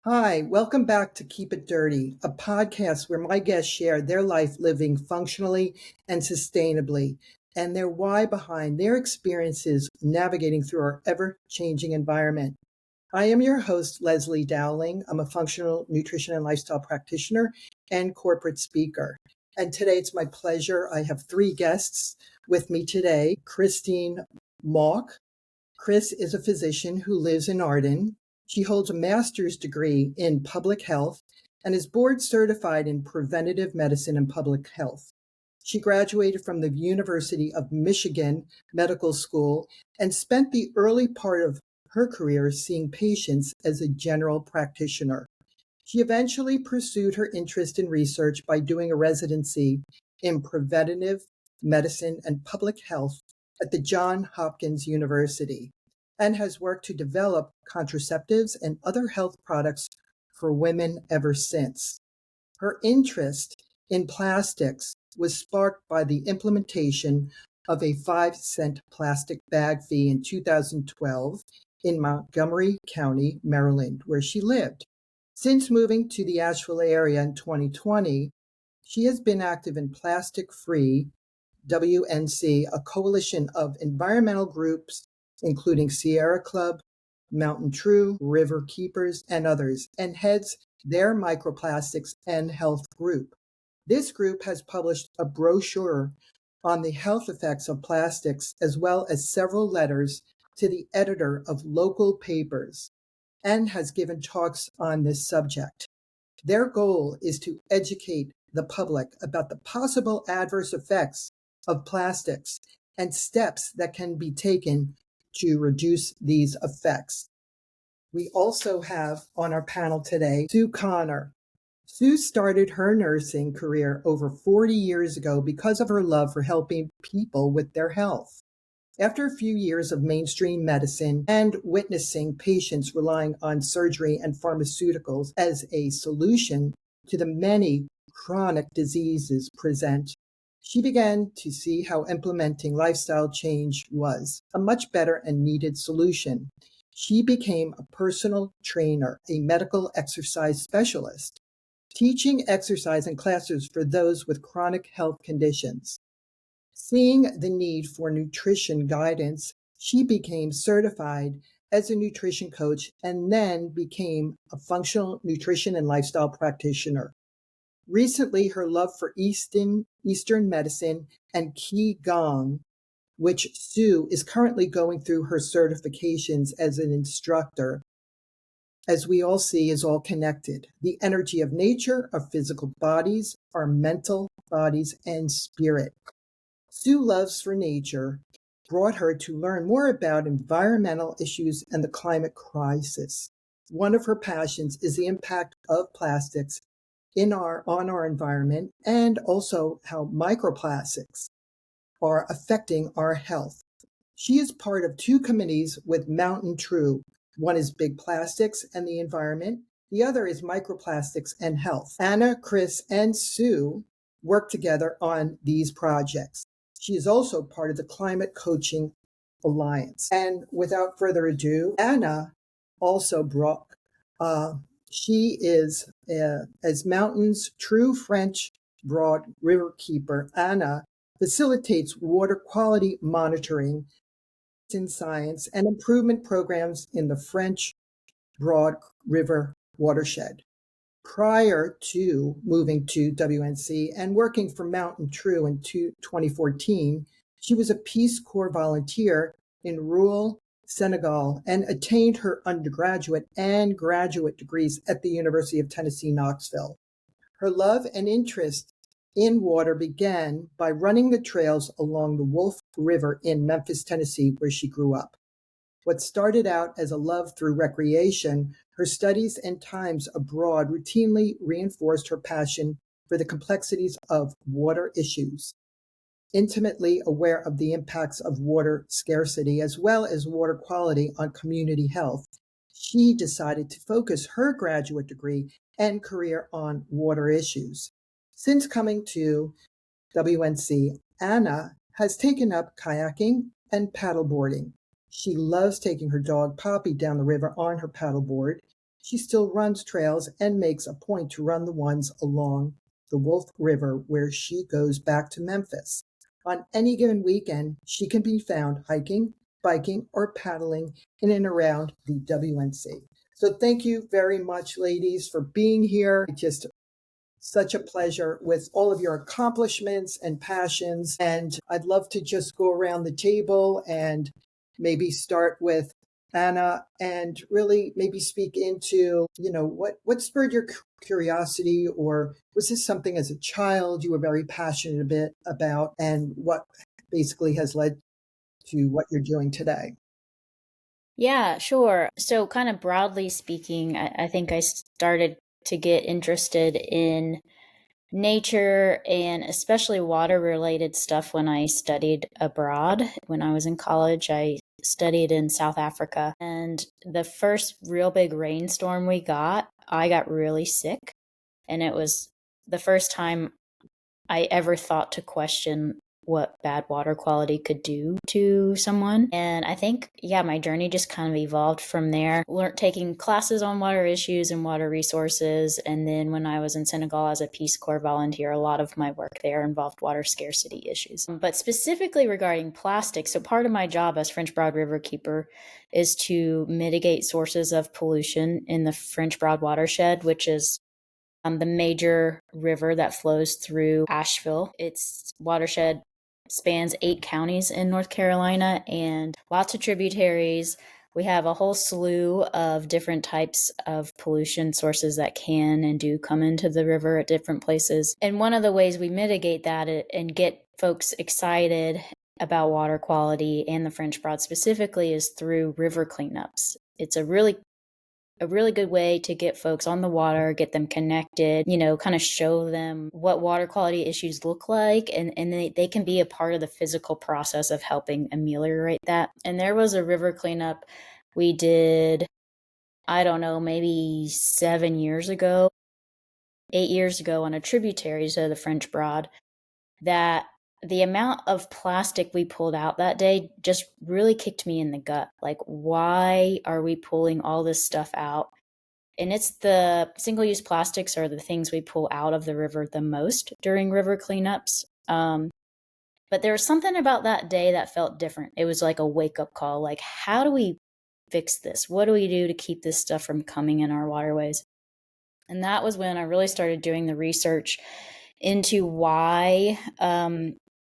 Hi, welcome back to Keep It Dirty, a podcast where my guests share their life living functionally and sustainably, and their why behind their experiences navigating through our ever changing environment. I am your host, Leslie Dowling. I'm a functional nutrition and lifestyle practitioner and corporate speaker. And today it's my pleasure. I have three guests with me today. Christine Mauck. Chris is a physician who lives in Arden. She holds a master's degree in public health and is board certified in preventative medicine and public health. She graduated from the University of Michigan Medical School and spent the early part of her career seeing patients as a general practitioner. She eventually pursued her interest in research by doing a residency in preventative medicine and public health at the Johns Hopkins University and has worked to develop contraceptives and other health products for women ever since. Her interest in plastics was sparked by the implementation of a 5-cent plastic bag fee in 2012 in Montgomery County, Maryland, where she lived. Since moving to the Asheville area in 2020, she has been active in Plastic Free WNC, a coalition of environmental groups, including Sierra Club, Mountain True, River Keepers, and others, and heads their microplastics and health group. This group has published a brochure on the health effects of plastics, as well as several letters to the editor of local papers, and has given talks on this subject. Their goal is to educate the public about the possible adverse effects of plastics and steps that can be taken to reduce these effects. We also have on our panel today Sue Connor. Sue started her nursing career over 40 years ago because of her love for helping people with their health. After a few years of mainstream medicine and witnessing patients relying on surgery and pharmaceuticals as a solution to the many chronic diseases present, she began to see how implementing lifestyle change was a much better and needed solution. She became a personal trainer, a medical exercise specialist, teaching exercise in classes for those with chronic health conditions. Seeing the need for nutrition guidance, she became certified as a nutrition coach and then became a functional nutrition and lifestyle practitioner. Recently, her love for Eastern medicine and Qigong, which Sue is currently going through her certifications as an instructor, as we all see, is all connected. The energy of nature, our physical bodies, our mental bodies, and spirit. Sue's love for nature brought her to learn more about environmental issues and the climate crisis. One of her passions is the impact of plastics on our environment and also how microplastics are affecting our health. She is part of two committees with Mountain True. One is Big Plastics and the Environment. The other is Microplastics and Health. Anna, Chris, and Sue work together on these projects. She is also part of the Climate Coaching Alliance. And without further ado, Anna also brought, she is, as Mountain's true French Broad River Keeper, Anna facilitates water quality monitoring in science and improvement programs in the French Broad River watershed. Prior to moving to WNC and working for Mountain True in 2014, she was a Peace Corps volunteer in rural Senegal and attained her undergraduate and graduate degrees at the University of Tennessee, Knoxville. Her love and interest in water began by running the trails along the Wolf River in Memphis, Tennessee, where she grew up. What started out as a love through recreation, her studies and times abroad routinely reinforced her passion for the complexities of water issues. Intimately aware of the impacts of water scarcity as well as water quality on community health, she decided to focus her graduate degree and career on water issues. Since coming to WNC, Anna has taken up kayaking and paddleboarding. She loves taking her dog Poppy down the river on her paddleboard. She still runs trails and makes a point to run the ones along the Wolf River where she goes back to Memphis. On any given weekend, she can be found hiking, biking, or paddling in and around the WNC. So thank you very much, ladies, for being here. Just such a pleasure with all of your accomplishments and passions. And I'd love to just go around the table and maybe start with Anna and really maybe speak into, what spurred your curiosity, or was this something as a child you were very passionate a bit about, and what basically has led to what you're doing today? Yeah, sure. So, kind of broadly speaking, I think I started to get interested in nature and especially water related stuff when I studied abroad. When I was in college, I studied in South Africa. And the first real big rainstorm we got, I got really sick. And it was the first time I ever thought to question what bad water quality could do to someone. And I think, yeah, my journey just kind of evolved from there. Learned taking classes on water issues and water resources. And then when I was in Senegal as a Peace Corps volunteer, a lot of my work there involved water scarcity issues. But specifically regarding plastic, so part of my job as French Broad River Keeper is to mitigate sources of pollution in the French Broad watershed, which is the major river that flows through Asheville. Its watershed spans 8 counties in North Carolina and lots of tributaries. We have a whole slew of different types of pollution sources that can and do come into the river at different places. And one of the ways we mitigate that and get folks excited about water quality and the French Broad specifically is through river cleanups. It's a really good way to get folks on the water, get them connected, kind of show them what water quality issues look like. And they can be a part of the physical process of helping ameliorate that. And there was a river cleanup we did, I don't know, maybe 7 years ago, 8 years ago on a tributary to the French Broad, that the amount of plastic we pulled out that day just really kicked me in the gut. Like, why are we pulling all this stuff out? And it's the single-use plastics are the things we pull out of the river the most during river cleanups. But there was something about that day that felt different. It was like a wake-up call. Like, how do we fix this? What do we do to keep this stuff from coming in our waterways? And that was when I really started doing the research into why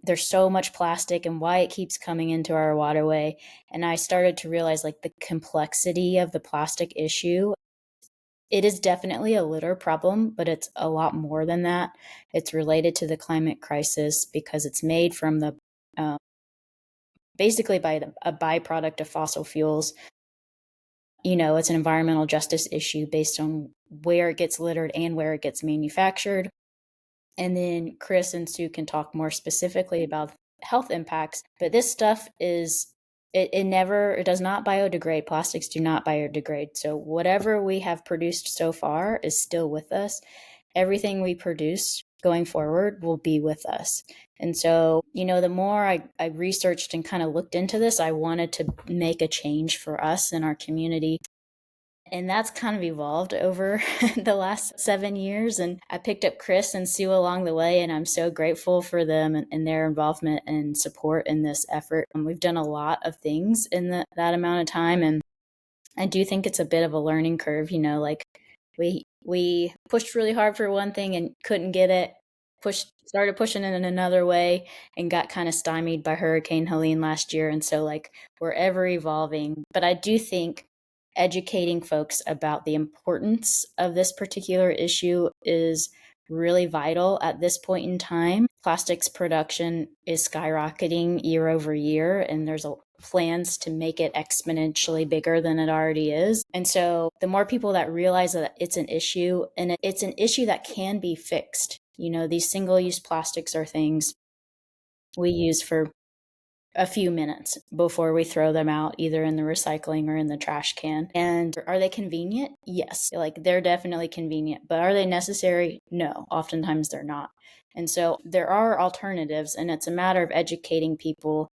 there's so much plastic and why it keeps coming into our waterway. And I started to realize like the complexity of the plastic issue. It is definitely a litter problem, but it's a lot more than that. It's related to the climate crisis because it's made from the basically a byproduct of fossil fuels. It's an environmental justice issue based on where it gets littered and where it gets manufactured. And then Chris and Sue can talk more specifically about health impacts. But this stuff it does not biodegrade. Plastics do not biodegrade. So whatever we have produced so far is still with us. Everything we produce going forward will be with us. And so, the more I researched and kind of looked into this, I wanted to make a change for us in our community. And that's kind of evolved over the last 7 years. And I picked up Chris and Sue along the way, and I'm so grateful for them and their involvement and support in this effort. And we've done a lot of things in that amount of time. And I do think it's a bit of a learning curve, like we pushed really hard for one thing and couldn't get it, started pushing it in another way and got kind of stymied by Hurricane Helene last year. And so like we're ever evolving. But I do think educating folks about the importance of this particular issue is really vital at this point in time. Plastics production is skyrocketing year over year, and there's plans to make it exponentially bigger than it already is. And so the more people that realize that it's an issue, and it's an issue that can be fixed. These single-use plastics are things we use for a few minutes before we throw them out, either in the recycling or in the trash can. And are they convenient? Yes. Like, they're definitely convenient, but are they necessary? No, oftentimes they're not. And so there are alternatives, and it's a matter of educating people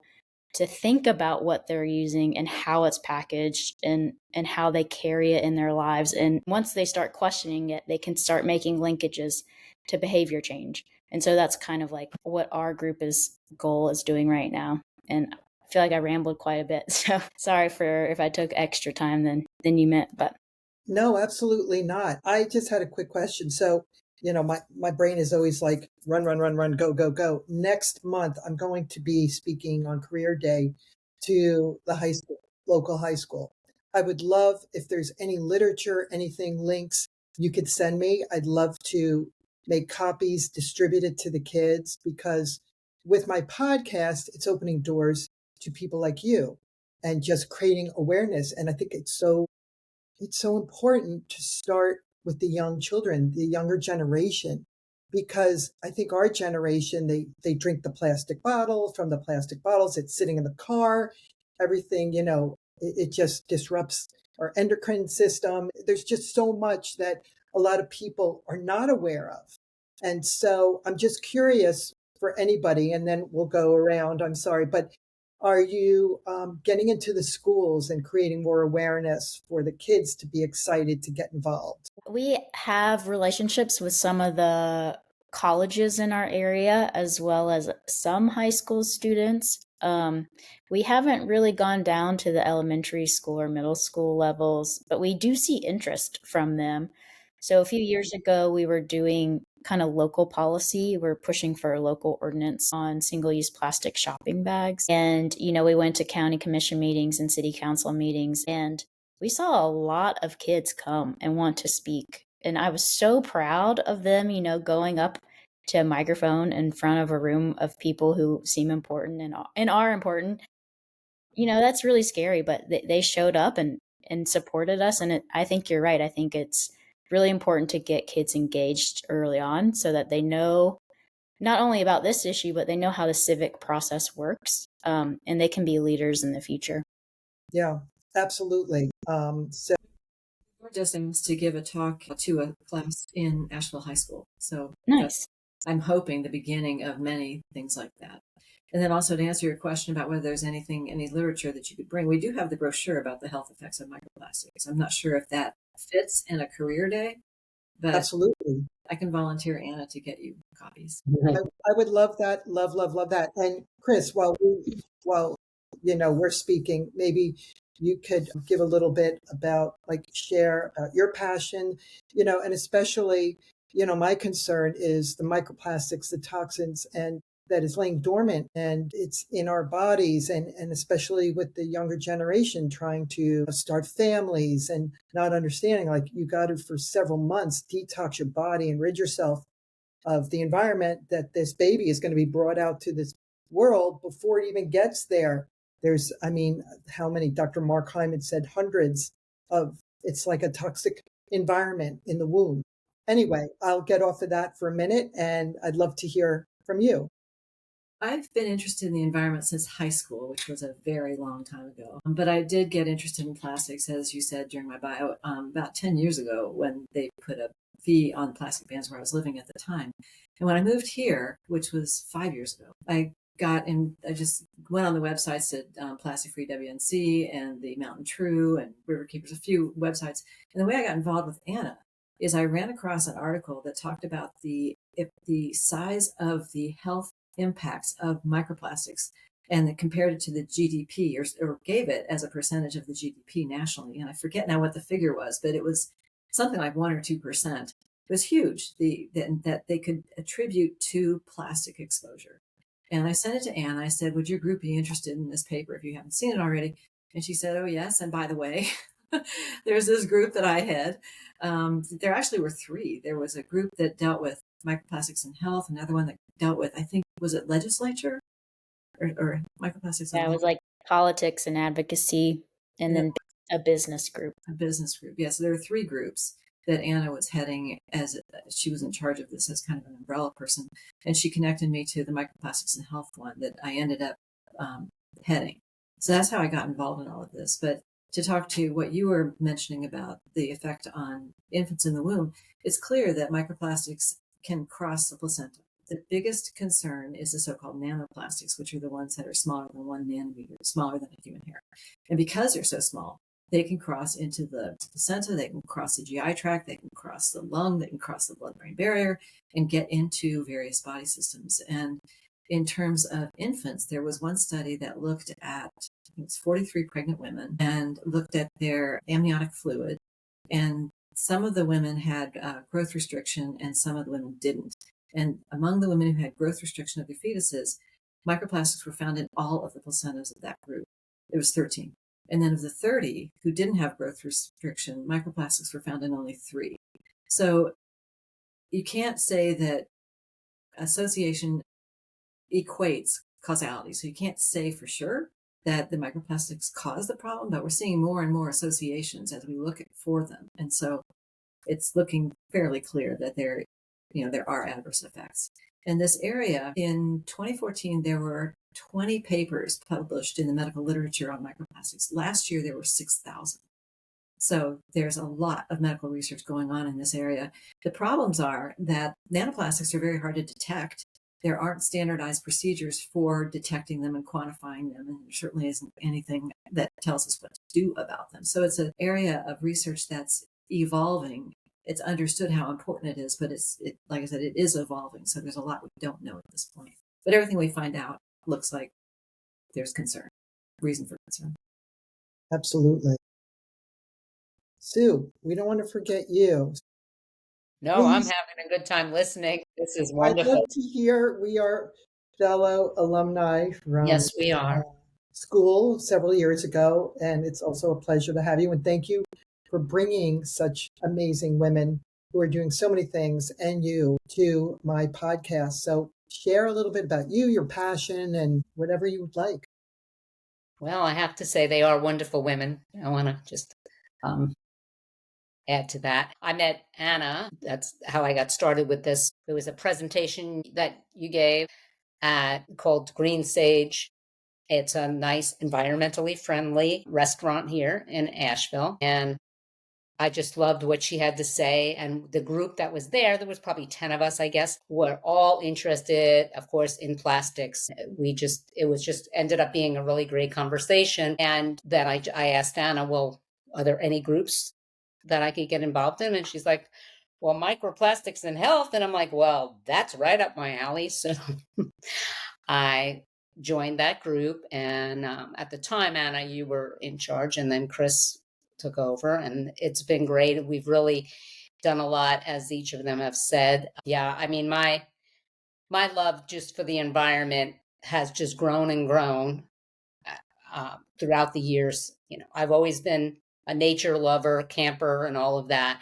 to think about what they're using and how it's packaged and how they carry it in their lives. And once they start questioning it, they can start making linkages to behavior change. And so that's kind of like what our group is goal is doing right now. And I feel like I rambled quite a bit. So sorry for if I took extra time than you meant, but No, absolutely not. I just had a quick question. So, my brain is always like run, run, run, run, go, go, go. Next month, I'm going to be speaking on career day to the high school, local high school. I would love if there's any literature, anything, links you could send me. I'd love to make copies, distribute it to the kids because with my podcast, it's opening doors to people like you and just creating awareness. And I think it's so important to start with the young children, the younger generation, because I think our generation, they drink the plastic bottle from the plastic bottles. It's sitting in the car, everything, it just disrupts our endocrine system. There's just so much that a lot of people are not aware of. And so I'm just curious for anybody, and then we'll go around. I'm sorry, but are you getting into the schools and creating more awareness for the kids to be excited to get involved? we have relationships with some of the colleges in our area as well as some high school students. We haven't really gone down to the elementary school or middle school levels, but we do see interest from them. So a few years ago, we were doing kind of local policy. We're pushing for a local ordinance on single-use plastic shopping bags. And, we went to county commission meetings and city council meetings, and we saw a lot of kids come and want to speak. And I was so proud of them, going up to a microphone in front of a room of people who seem important and are important. That's really scary, but they showed up and supported us. And I think you're right. I think it's really important to get kids engaged early on so that they know not only about this issue, but they know how the civic process works, and they can be leaders in the future. Yeah, absolutely. So We're destined to give a talk to a class in Asheville High School. So Nice. I'm hoping the beginning of many things like that. And then also to answer your question about whether there's any literature that you could bring, we do have the brochure about the health effects of microplastics. I'm not sure if that fits in a career day, but absolutely. I can volunteer Anna to get you copies. I would love that. Love, love, love that. And Chris, while we're speaking, maybe you could give a little bit about share about your passion, and especially, my concern is the microplastics, the toxins, and that is laying dormant and it's in our bodies and especially with the younger generation trying to start families and not understanding like you got to for several months detox your body and rid yourself of the environment that this baby is going to be brought out to this world before it even gets there. There's, I mean, how many? Dr. Mark Hyman said hundreds of, it's like a toxic environment in the womb. Anyway, I'll get off of that for a minute and I'd love to hear from you. I've been interested in the environment since high school, which was a very long time ago. But I did get interested in plastics, as you said during my bio, about 10 years ago when they put a fee on plastic bans where I was living at the time. And when I moved here, which was 5 years ago, I just went on the websites at Plastic Free WNC and the Mountain True and Riverkeepers, a few websites. And the way I got involved with Anna is I ran across an article that talked about the size of the health impacts of microplastics and compared it to the GDP or gave it as a percentage of the GDP nationally. And I forget now what the figure was, but it was something like 1 or 2%. It was huge that they could attribute to plastic exposure. And I sent it to Anne. I said, would your group be interested in this paper if you haven't seen it already? And she said, oh, yes. And by the way, there's this group that I had. There actually were three. There was a group that dealt with microplastics in health, another one that dealt with, I think, was it legislature or microplastics in Yeah, it was health? like politics and advocacy, and then a business group. A business group. Yes, there were three groups that Anna was heading as she was in charge of this as kind of an umbrella person. And she connected me to the microplastics in health one that I ended up heading. So that's how I got involved in all of this. But to talk to what you were mentioning about the effect on infants in the womb, it's clear that microplastics can cross the placenta. The biggest concern is the so-called nanoplastics, which are the ones that are smaller than 1 nanometer, smaller than a human hair. And because they're so small, they can cross into the placenta, they can cross the GI tract, they can cross the lung, they can cross the blood-brain barrier and get into various body systems. And in terms of infants, there was one study that looked at, I think it's 43 pregnant women, and looked at their amniotic fluid. And some of the women had growth restriction and some of the women didn't. And among the women who had growth restriction of their fetuses, microplastics were found in all of the placentas of that group. It was 13. And then of the 30 who didn't have growth restriction, microplastics were found in only 3. So you can't say that association equates causality. So you can't say for sure that the microplastics cause the problem, but we're seeing more and more associations as we look for them. And so it's looking fairly clear that there are adverse effects. In this area, in 2014, there were 20 papers published in the medical literature on microplastics. Last year, there were 6,000. So there's a lot of medical research going on in this area. The problems are that nanoplastics are very hard to detect. There aren't standardized procedures for detecting them and quantifying them, and there certainly isn't anything that tells us what to do about them. So it's an area of research that's evolving. It's understood how important it is, but like I said, it is evolving. So there's a lot we don't know at this point. But everything we find out looks like there's reason for concern. Absolutely. Sue, we don't want to forget you. No, Please. I'm having a good time listening. This is I'd wonderful. love to hear. We are fellow alumni from Yes, we are. School several years ago, and it's also a pleasure to have you. And thank you for bringing such amazing women who are doing so many things and you to my podcast. So share a little bit about you, your passion, and whatever you would like. Well, I have to say they are wonderful women. I want to just add to that. I met Anna. That's how I got started with this. It was a presentation that you gave called Green Sage. It's a nice, environmentally friendly restaurant here in Asheville. And I just loved what she had to say. And the group that was there was probably 10 of us, I guess, were all interested, of course, in plastics. It was just ended up being a really great conversation. And then I asked Anna, well, are there any groups that I could get involved in? And she's like, well, microplastics and health. And I'm like, well, that's right up my alley. So I joined that group. And at the time, Anna, you were in charge, and then Chris took over, and it's been great. We've really done a lot, as each of them have said. Yeah, I mean, my love just for the environment has just grown and grown throughout the years. I've always been a nature lover, camper, and all of that.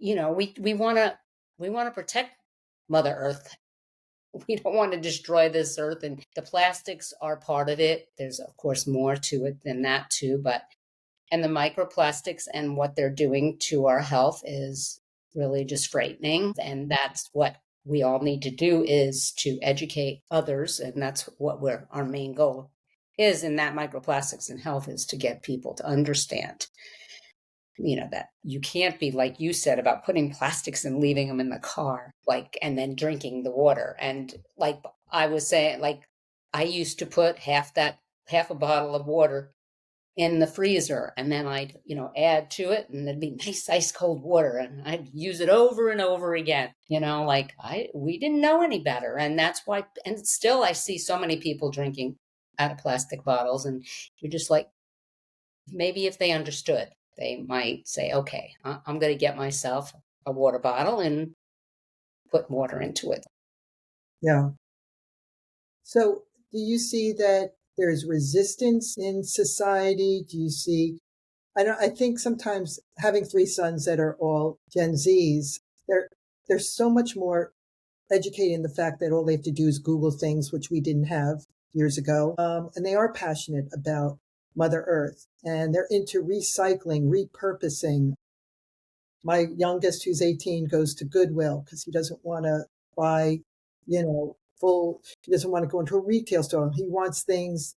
We want to protect Mother Earth. We don't want to destroy this earth, and the plastics are part of it. There's, of course, more to it than that too, and the microplastics and what they're doing to our health is really just frightening. And that's what we all need to do, is to educate others. And that's what our main goal is in that microplastics and health, is to get people to understand that you can't be, like you said, about putting plastics and leaving them in the car, and then drinking the water. And like I was saying, I used to put half a bottle of water in the freezer, and then I'd, add to it, and there'd be nice ice cold water, and I'd use it over and over again. We didn't know any better. And that's why, and still I see so many people drinking out of plastic bottles, and you're just like, maybe if they understood, they might say, okay, I'm going to get myself a water bottle and put water into it. Yeah. So do you see that there's resistance in society? Do you see, I think sometimes having 3 sons that are all Gen Zs, they're so much more educated in the fact that all they have to do is Google things, which we didn't have years ago. And they are passionate about Mother Earth, and they're into recycling, repurposing. My youngest, who's 18, goes to Goodwill because he doesn't want to buy, he doesn't want to go into a retail store. He wants things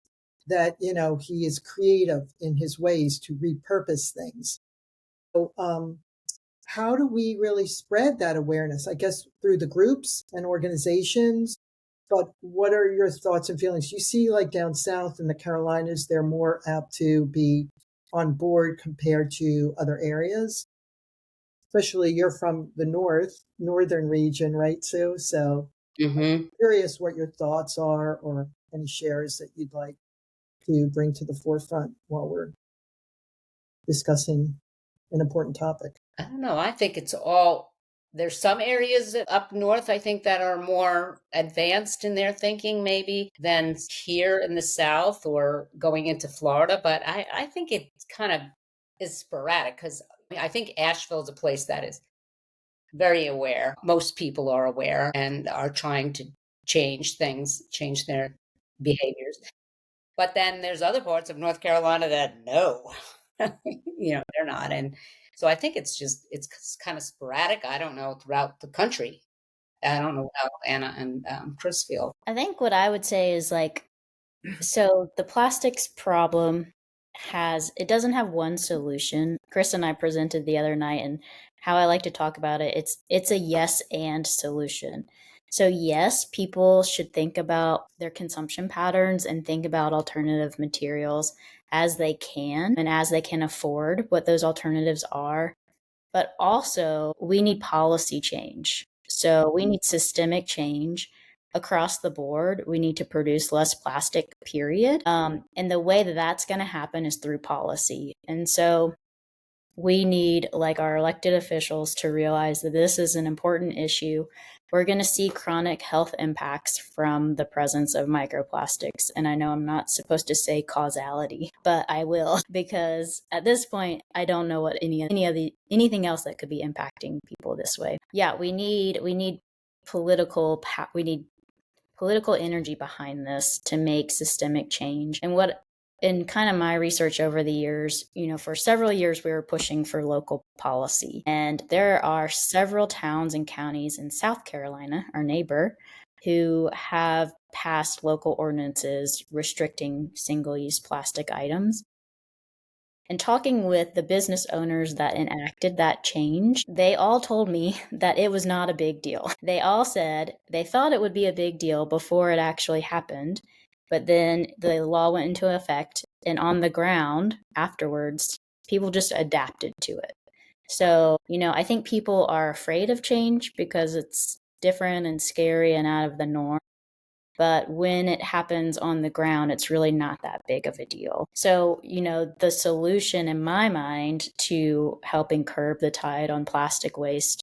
that, he is creative in his ways to repurpose things. So, how do we really spread that awareness? I guess through the groups and organizations. But what are your thoughts and feelings? You see, like down south in the Carolinas, they're more apt to be on board compared to other areas. Especially you're from the northern region, right, Sue? So Mm-hmm. curious what your thoughts are or any shares that you'd like to bring to the forefront while we're discussing an important topic. I don't know. I think it's all, there's some areas up north, I think, that are more advanced in their thinking, maybe, than here in the South or going into Florida. But I think it kind of is sporadic because I think Asheville is a place that is very aware. Most people are aware and are trying to change things, change their behaviors. But then there's other parts of North Carolina that no, they're not. And so I think it's kind of sporadic. I don't know throughout the country. I don't know how Anna and Chris feel. I think what I would say is like, so the plastics problem it doesn't have one solution. Chris and I presented the other night, and how I like to talk about it, it's a yes and solution. So yes, people should think about their consumption patterns and think about alternative materials as they can and as they can afford what those alternatives are. But also, we need policy change. So we need systemic change across the board. We need to produce less plastic, period. And the way that that's going to happen is through policy. And so we need, like, our elected officials to realize that this is an important issue. We're going to see chronic health impacts from the presence of microplastics. And I know I'm not supposed to say causality, but I will, because at this point, I don't know what anything else that could be impacting people this way. Yeah, we need political energy behind this to make systemic change. And in kind of my research over the years, for several years, we were pushing for local policy. And there are several towns and counties in South Carolina, our neighbor, who have passed local ordinances restricting single-use plastic items. And talking with the business owners that enacted that change, they all told me that it was not a big deal. They all said they thought it would be a big deal before it actually happened, but then the law went into effect, and on the ground afterwards, people just adapted to it. So, I think people are afraid of change because it's different and scary and out of the norm. But when it happens on the ground, it's really not that big of a deal. So, the solution in my mind to helping curb the tide on plastic waste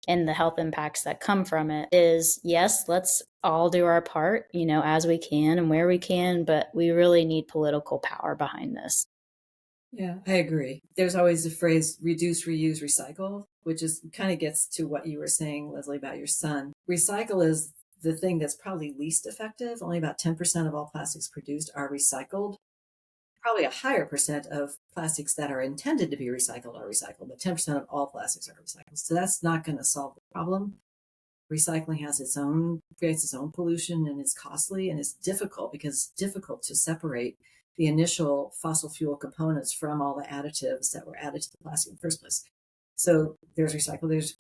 and the health impacts that come from it is, yes, let's all do our part, as we can and where we can, but we really need political power behind this. Yeah, I agree. There's always the phrase reduce, reuse, recycle, which is kind of gets to what you were saying, Leslie, about your son. Recycle is the thing that's probably least effective. Only about 10% of all plastics produced are recycled. Probably a higher percent of plastics that are intended to be recycled are recycled, but 10% of all plastics are recycled. So that's not going to solve the problem. Recycling creates its own pollution, and it's costly and it's difficult because it's difficult to separate the initial fossil fuel components from all the additives that were added to the plastic in the first place. So there's recycle, there's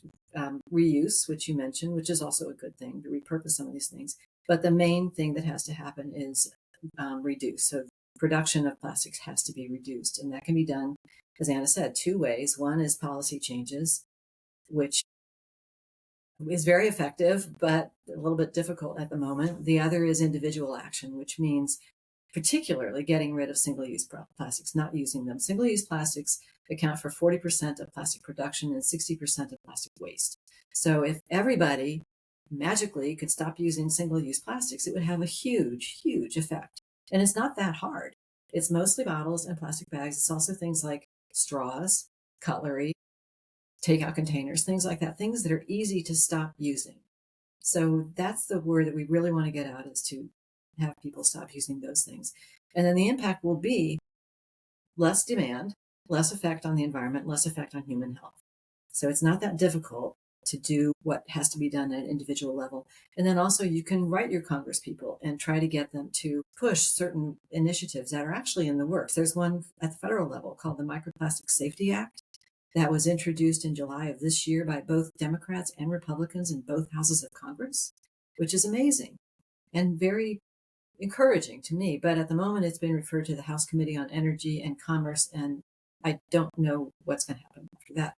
reuse, which you mentioned, which is also a good thing to repurpose some of these things. But the main thing that has to happen is reduce. So production of plastics has to be reduced. And that can be done, as Anna said, two ways. One is policy changes, which is very effective, but a little bit difficult at the moment. The other is individual action, which means particularly getting rid of single-use plastics, not using them. Single-use plastics account for 40% of plastic production and 60% of plastic waste. So if everybody magically could stop using single-use plastics, it would have a huge, huge effect. And it's not that hard. It's mostly bottles and plastic bags. It's also things like straws, cutlery, takeout containers, things like that, things that are easy to stop using. So that's the word that we really want to get out, is to have people stop using those things. And then the impact will be less demand, less effect on the environment, less effect on human health. So it's not that difficult to do what has to be done at an individual level. And then also you can write your Congress people and try to get them to push certain initiatives that are actually in the works. There's one at the federal level called the Microplastics Safety Act. that was introduced in July of this year by both Democrats and Republicans in both houses of Congress, which is amazing and very encouraging to me. But at the moment, it's been referred to the House Committee on Energy and Commerce, and I don't know what's going to happen after that.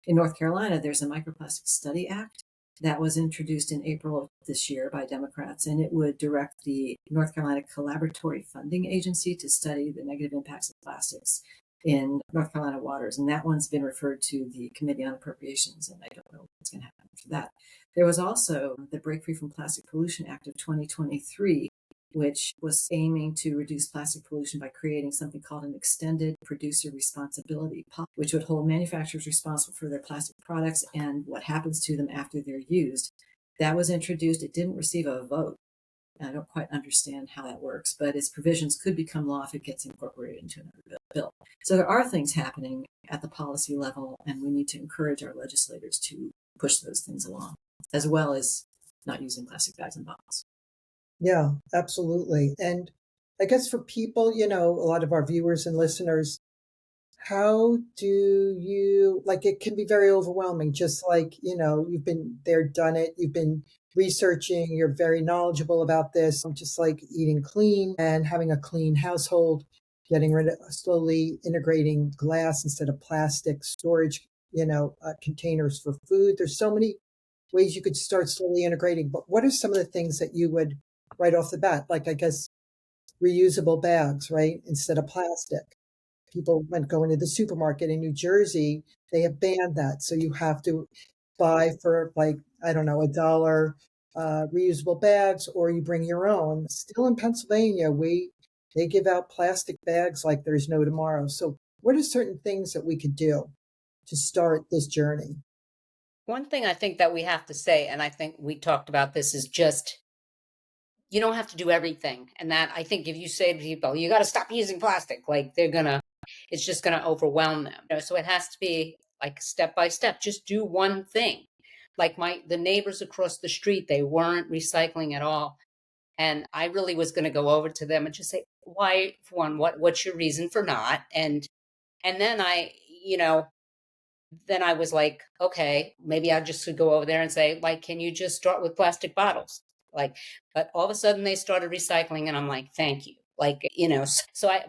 In North Carolina, there's a Microplastics Study Act that was introduced in April of this year by Democrats, and it would direct the North Carolina Collaboratory Funding Agency to study the negative impacts of plastics in North Carolina waters. And that one's been referred to the Committee on Appropriations, and I don't know what's going to happen after that. There was also the Break Free from Plastic Pollution Act of 2023, which was aiming to reduce plastic pollution by creating something called an extended producer responsibility policy, which would hold manufacturers responsible for their plastic products and what happens to them after they're used. That was introduced. It didn't receive a vote. I don't quite understand how that works, but its provisions could become law if it gets incorporated into another bill. So there are things happening at the policy level, and we need to encourage our legislators to push those things along, as well as not using plastic bags and bottles. Yeah, absolutely. And I guess for people, a lot of our viewers and listeners, how do you, like, it can be very overwhelming, just like, you've been there, done it, you've been researching, you're very knowledgeable about this, just like eating clean and having a clean household, getting rid of, slowly integrating glass instead of plastic storage, containers for food. There's so many ways you could start slowly integrating, but what are some of the things that you would right off the bat, like, I guess, reusable bags, right, instead of plastic? People went going to the supermarket in New Jersey, they have banned that. So you have to buy for, like, I don't know, $1 reusable bags, or you bring your own. Still in Pennsylvania, they give out plastic bags like there's no tomorrow. So what are certain things that we could do to start this journey? One thing I think that we have to say, and I think we talked about this, is just you don't have to do everything. And that, I think, if you say to people, you got to stop using plastic, like it's just gonna overwhelm them. So it has to be like step by step. Just do one thing. Like the neighbors across the street, they weren't recycling at all. And I really was going to go over to them and just say, why, for one, what's your reason for not? And then then I was like, okay, maybe I just could go over there and say, like, can you just start with plastic bottles? Like, but all of a sudden they started recycling, and I'm like, thank you. Like,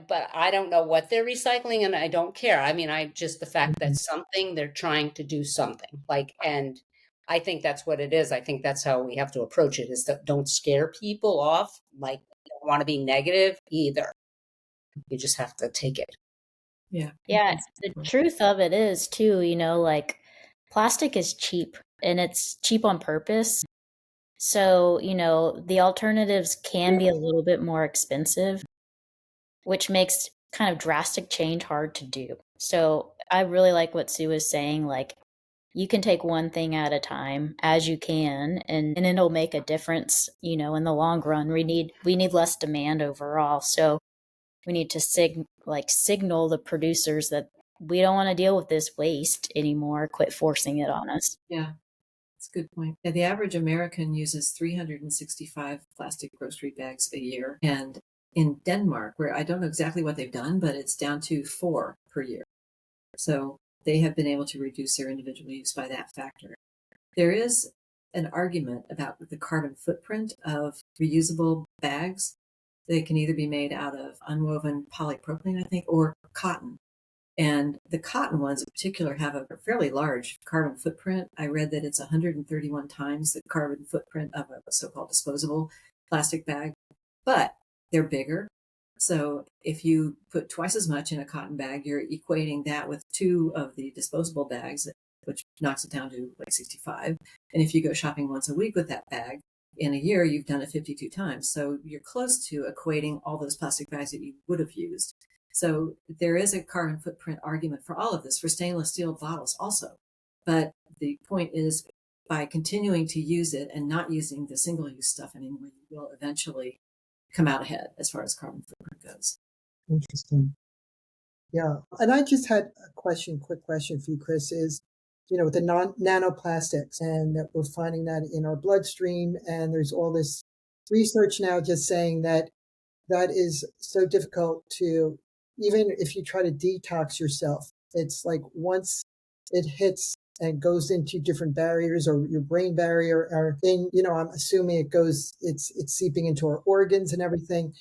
but I don't know what they're recycling, and I don't care. I mean, the fact that they're trying to do something, like, and I think that's what it is. I think that's how we have to approach it, is that don't scare people off. Like, you don't want to be negative either. You just have to take it. Yeah. Yeah, the truth of it is too, like plastic is cheap, and it's cheap on purpose. So, the alternatives can be a little bit more expensive, which makes kind of drastic change hard to do. So I really like what Sue is saying, like you can take one thing at a time as you can, and it'll make a difference, in the long run. We need less demand overall. So we need to signal the producers that we don't want to deal with this waste anymore. Quit forcing it on us. Yeah, that's a good point. Yeah, the average American uses 365 plastic grocery bags a year. And in Denmark, where I don't know exactly what they've done, but it's down to 4 per year. So they have been able to reduce their individual use by that factor. There is an argument about the carbon footprint of reusable bags. They can either be made out of unwoven polypropylene, I think, or cotton. And the cotton ones in particular have a fairly large carbon footprint. I read that it's 131 times the carbon footprint of a so-called disposable plastic bag, but they're bigger. So if you put twice as much in a cotton bag, you're equating that with 2 of the disposable bags, which knocks it down to like 65. And if you go shopping once a week with that bag, in a year, you've done it 52 times. So you're close to equating all those plastic bags that you would have used. So there is a carbon footprint argument for all of this, for stainless steel bottles also. But the point is, by continuing to use it and not using the single-use stuff anymore, you will eventually come out ahead as far as carbon footprint goes. Interesting. Yeah. And I just had a quick question for you, Chris, is, with the nanoplastics, and that we're finding that in our bloodstream, and there's all this research now just saying that is so difficult to, even if you try to detox yourself, it's like once it hits and goes into different barriers or your brain barrier or in, I'm assuming it's seeping into our organs and everything.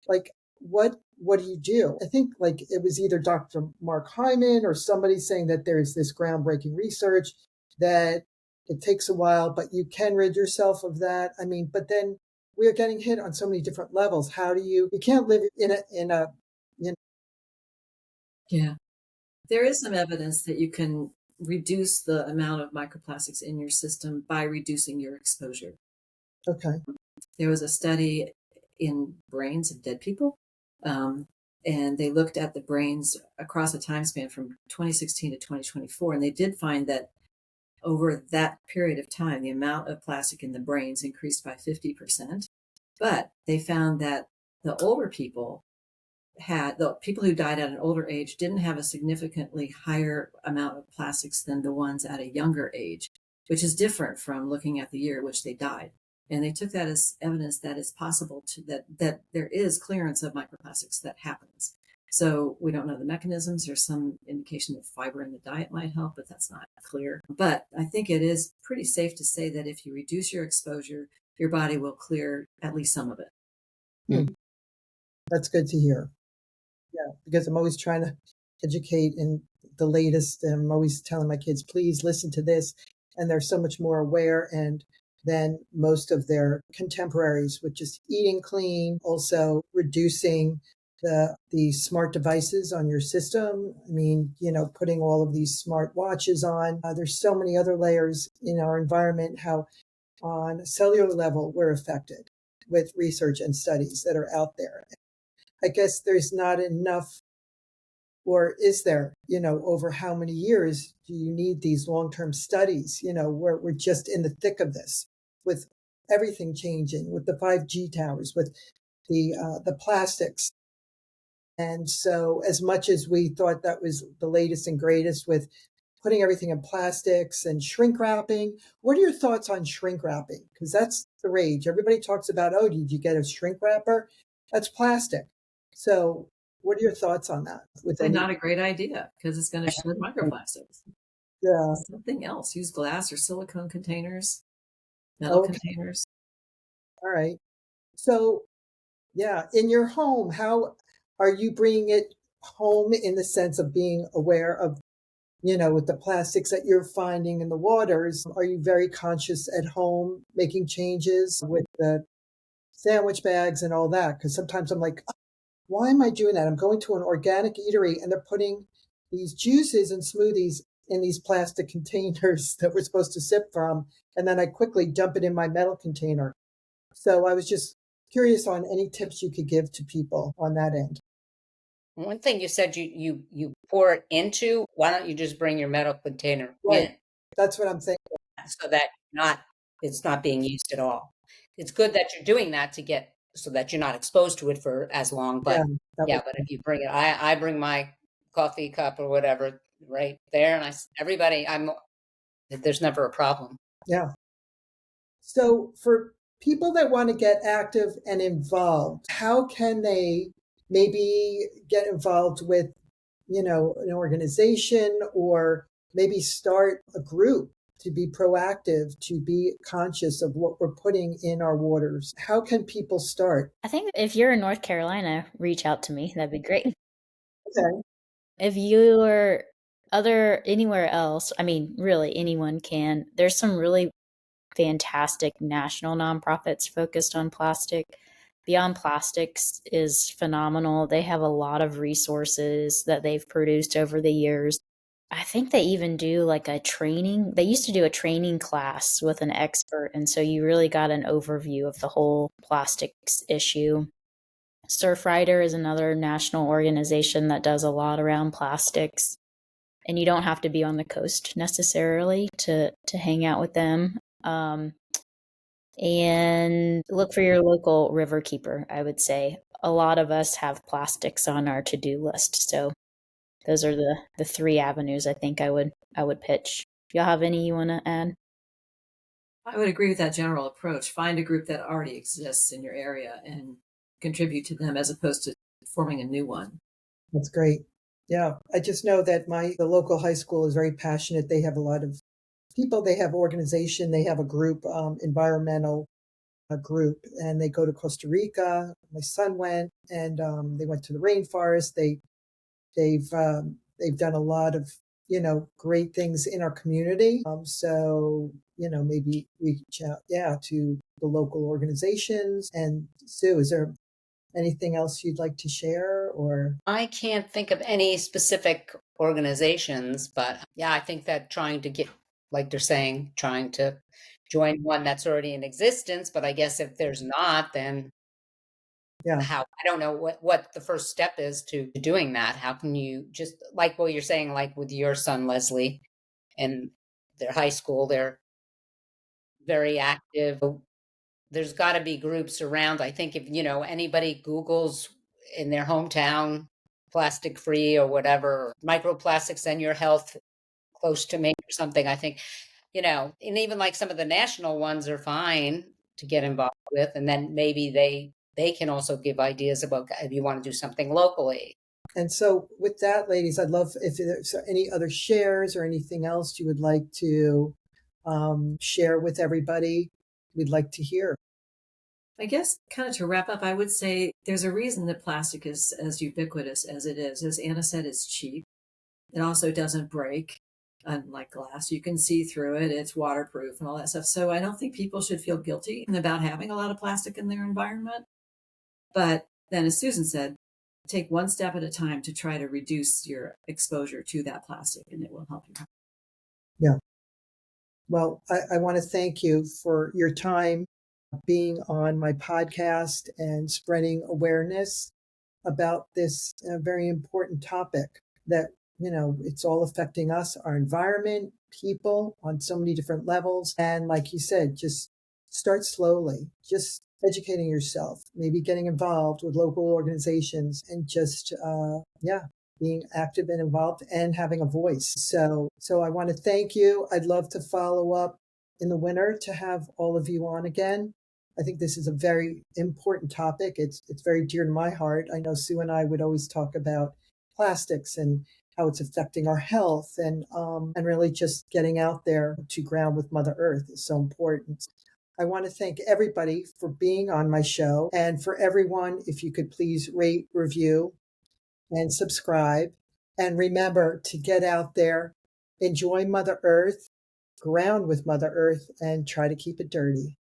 Like what do you do? I think like it was either Dr. Mark Hyman or somebody saying that there's this groundbreaking research that it takes a while, but you can rid yourself of that. I mean, but then we are getting hit on so many different levels. How do you can't live in a Yeah. There is some evidence that you can reduce the amount of microplastics in your system by reducing your exposure. okay. There was a study in brains of dead people, and they looked at the brains across a time span from 2016 to 2024, and they did find that over that period of time, the amount of plastic in the brains increased by 50%. But they found that the older people the people who died at an older age didn't have a significantly higher amount of plastics than the ones at a younger age, which is different from looking at the year at which they died. And they took that as evidence that it's possible that there is clearance of microplastics that happens. So we don't know the mechanisms. There's some indication that fiber in the diet might help, but that's not clear. But I think it is pretty safe to say that if you reduce your exposure, your body will clear at least some of it. That's good to hear. Yeah, because I'm always trying to educate in the latest. And I'm always telling my kids, please listen to this. And they're so much more aware and than most of their contemporaries with just eating clean, also reducing the smart devices on your system. I mean, putting all of these smart watches on. There's so many other layers in our environment, how on a cellular level we're affected with research and studies that are out there. I guess there's not enough, or is there, over how many years do you need these long-term studies? We're just in the thick of this with everything changing, with the 5G towers, with the plastics. And so as much as we thought that was the latest and greatest with putting everything in plastics and shrink wrapping, what are your thoughts on shrink wrapping? Because that's the rage. Everybody talks about, oh, did you get a shrink wrapper? That's plastic. So what are your thoughts on that? It's not a great idea because it's going to shed microplastics. Yeah. Something else. Use glass or silicone containers, metal containers. All right. So, yeah, in your home, how are you bringing it home in the sense of being aware of, with the plastics that you're finding in the waters? Are you very conscious at home making changes with the sandwich bags and all that? Because sometimes I'm like, why am I doing that? I'm going to an organic eatery and they're putting these juices and smoothies in these plastic containers that we're supposed to sip from. And then I quickly dump it in my metal container. So I was just curious on any tips you could give to people on that end. One thing you said you pour it into, why don't you just bring your metal container Right. in That's what I'm thinking. so that it's not being used at all. It's good that you're doing that so that you're not exposed to it for as long. But but if you bring it, I bring my coffee cup or whatever right there, and there's never a problem. Yeah. So for people that want to get active and involved, how can they maybe get involved with, an organization or maybe start a group to be proactive, to be conscious of what we're putting in our waters? How can people start? I think if you're in North Carolina, reach out to me. That'd be great. Okay. If you're anywhere else, I mean, really anyone can. There's some really fantastic national nonprofits focused on plastic. Beyond Plastics is phenomenal. They have a lot of resources that they've produced over the years. I think they even do like a training. They used to do a training class with an expert. And so you really got an overview of the whole plastics issue. Surfrider is another national organization that does a lot around plastics. And you don't have to be on the coast necessarily to hang out with them. And look for your local river keeper, I would say. A lot of us have plastics on our to-do list. So those are the three avenues I think I would pitch. Y'all have any you want to add? I would agree with that general approach. Find a group that already exists in your area and contribute to them as opposed to forming a new one. That's great. Yeah, I just know that the local high school is very passionate. They have a lot of people. They have organization. They have a group, environmental group, and they go to Costa Rica. My son went, and they went to the rainforest. They've done a lot of great things in our community. So maybe reach out, yeah, to the local organizations. And Sue, is there anything else you'd like to share, or? I can't think of any specific organizations, but yeah, I think that trying to get, like they're saying, trying to join one that's already in existence. But I guess if there's not, then Yeah. how, I don't know what the first step is to doing that. How can you, just like what you're saying, like with your son, Leslie, and their high school, they're very active. There's got to be groups around. I think if, anybody Googles in their hometown, plastic free or whatever, microplastics and your health close to me or something, I think, and even like some of the national ones are fine to get involved with. And then maybe they can also give ideas about if you want to do something locally. And so, with that, ladies, I'd love if there's any other shares or anything else you would like to share with everybody. We'd like to hear. I guess kind of to wrap up, I would say there's a reason that plastic is as ubiquitous as it is. As Anna said, it's cheap. It also doesn't break, unlike glass. You can see through it. It's waterproof and all that stuff. So I don't think people should feel guilty about having a lot of plastic in their environment. But then, as Susan said, take one step at a time to try to reduce your exposure to that plastic, and it will help you. Yeah. Well, I want to thank you for your time being on my podcast and spreading awareness about this very important topic that, it's all affecting us, our environment, people on so many different levels. And like you said, just start slowly, just educating yourself, maybe getting involved with local organizations and just, yeah, being active and involved and having a voice. So I want to thank you. I'd love to follow up in the winter to have all of you on again. I think this is a very important topic. It's very dear to my heart. I know Sue and I would always talk about plastics and how it's affecting our health, and really just getting out there to ground with Mother Earth is so important. I want to thank everybody for being on my show, and for everyone, if you could please rate, review, and subscribe. And remember to get out there, enjoy Mother Earth, ground with Mother Earth, and try to keep it dirty.